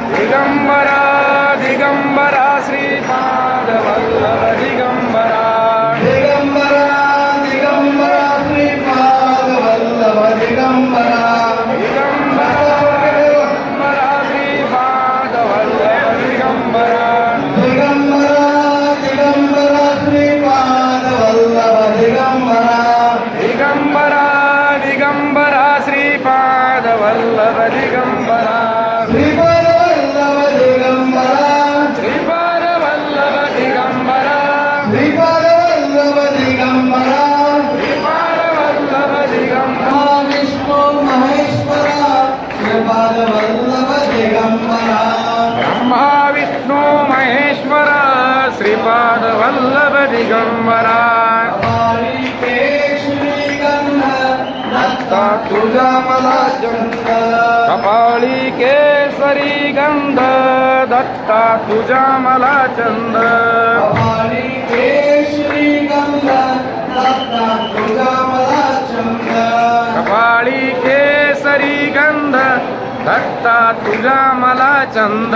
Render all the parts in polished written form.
दिगंबरा दिगंबरा श्रीपाद वल्लभ दिगंबरा दिगंबरा दिगंबरा श्रीपाद वल्लभ दिगंबरा दिगंबरा श्रीपाद वल्लभ दिगंबरा दिगंबरा दिगंबरा श्रीपाद वल्लभ दिगंबरा दिगंबरा दिगंबरा श्रीपाद वल्लभ दिगंबरा श्रीपाद वल्लभ दिगंबरा श्रीपाद वल्लभ दिगंबरा श्रीपाद वल्लभ दिगंबरा श्रीपाद वल्लभ दिगंबरा विष्णु महेश्वरा श्रीपाद वल्लभ दिगंबरा ब्रह्मा विष्णु महेश्वर श्रीपाद वल्लभ दिगंबरा दत्ता तुझा मला चंद कपाळी केसरी गंध दत्ता तुझा मला चंद कपाळी केशरी गंध दत्ता तुझा मला चंद कपाळी केसरी गंध दत्ता तुझा मला चंद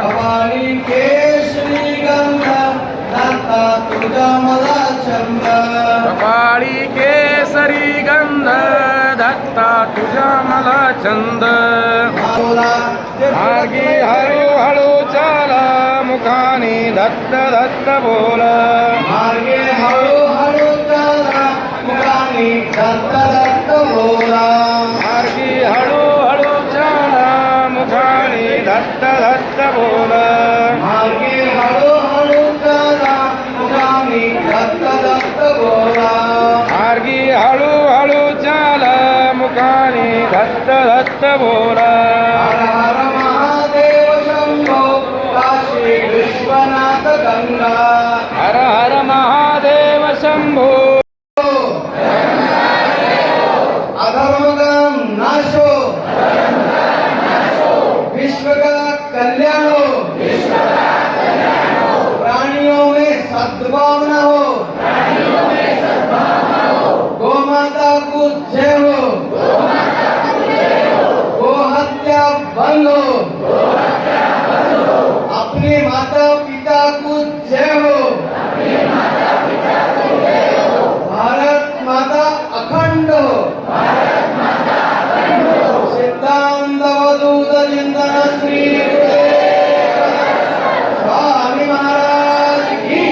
कपाळी केशरी गंध दत्ता तुझा मला चंद कपाळी केसरी गंध दत्ता तुझा मला चंद मार्गी हळूहळू चाल मुखाने दत्त दत्त बोल मार्गे हळूहळू चाला मुखाने दत्त दत्त बोला मार्गी हळूहळू चाल मुखाने दत्त दत्त बोल मार्गे हळूहळू चाला मुखाने दत्त दत्त बोला मार्गी हळूहळू चाल मुखाने दत्त दत्त बोल हर हर महादेव शंभो काशी विश्वनाथ गंगा हर हर महादेव शंभो अधर्मगम नाशो विश्व का कल्याणो प्राणियों में सद्भावना हो गो माता को जय हो गो हत्या बंद हो अपने माता पिता को जय हो भारत माता अखंड हो सिद्धांत अवधूत चिंतन श्री स्वामी महाराज की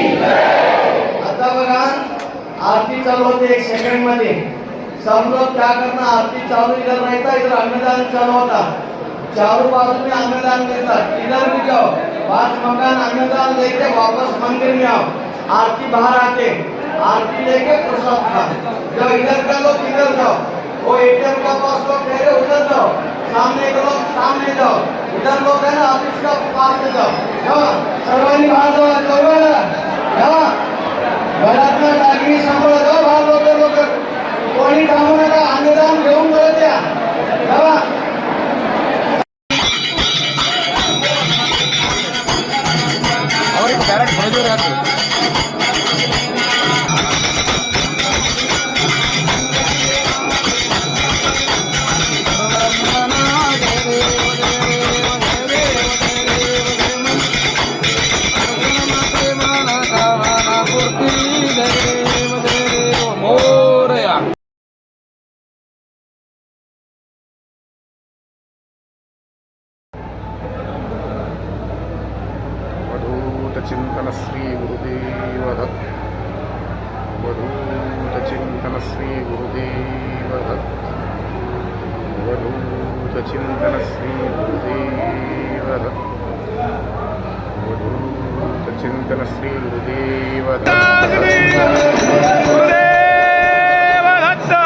आता बघा आरती चालू होते 1 सेकंड मध्ये सब लोग क्या करना आरती चालू इधर रहता इधर अन्नदान चालू होता चारों बाजू में अन्नदान देता इधर भी जाओ 5 मकान अन्नदान लेके वापस मंदिर में आओ आरती बाहर आके आरती लेके प्रसाद खा जो इधर का लोग इधर जाओ वो एटीएम का पास लोग ठहरे उधर जाओ सामने के लोग सामने जाओ इधर लोग है ना ऑफिस का पास में जाओ सर्वांनी बाहर जाओ घरात टाकी सांभाळ जाओ बाहर लोक कोणी थांबू नका अन्नदान घेऊन परत या चिंतन श्री गुरुदेव दत्त अवधूत चिंतन श्री गुरुदेव दत्त अवधूत चिंतन श्री गुरुदेव दत्त अवधूत चिंतन श्री गुरुदेव दत्त गुरुदेव दत्त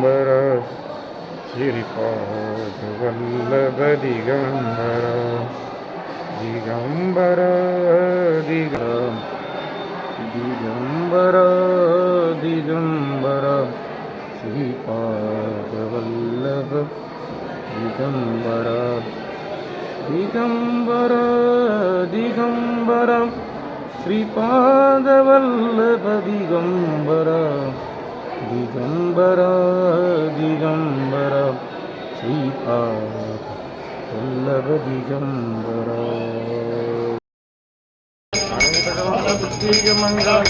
दिगंबर श्रीपाद वल्लभ दिगंबर दिगंबर दिगंबर दिगंबर श्रीपाद वल्लभ दिगंबर दिगंबर दिगंबर श्रीपाद वल्लभ दिगंबर दिगंबर दिगंबर श्रीपाद वल्लभ दिगंबर मंगल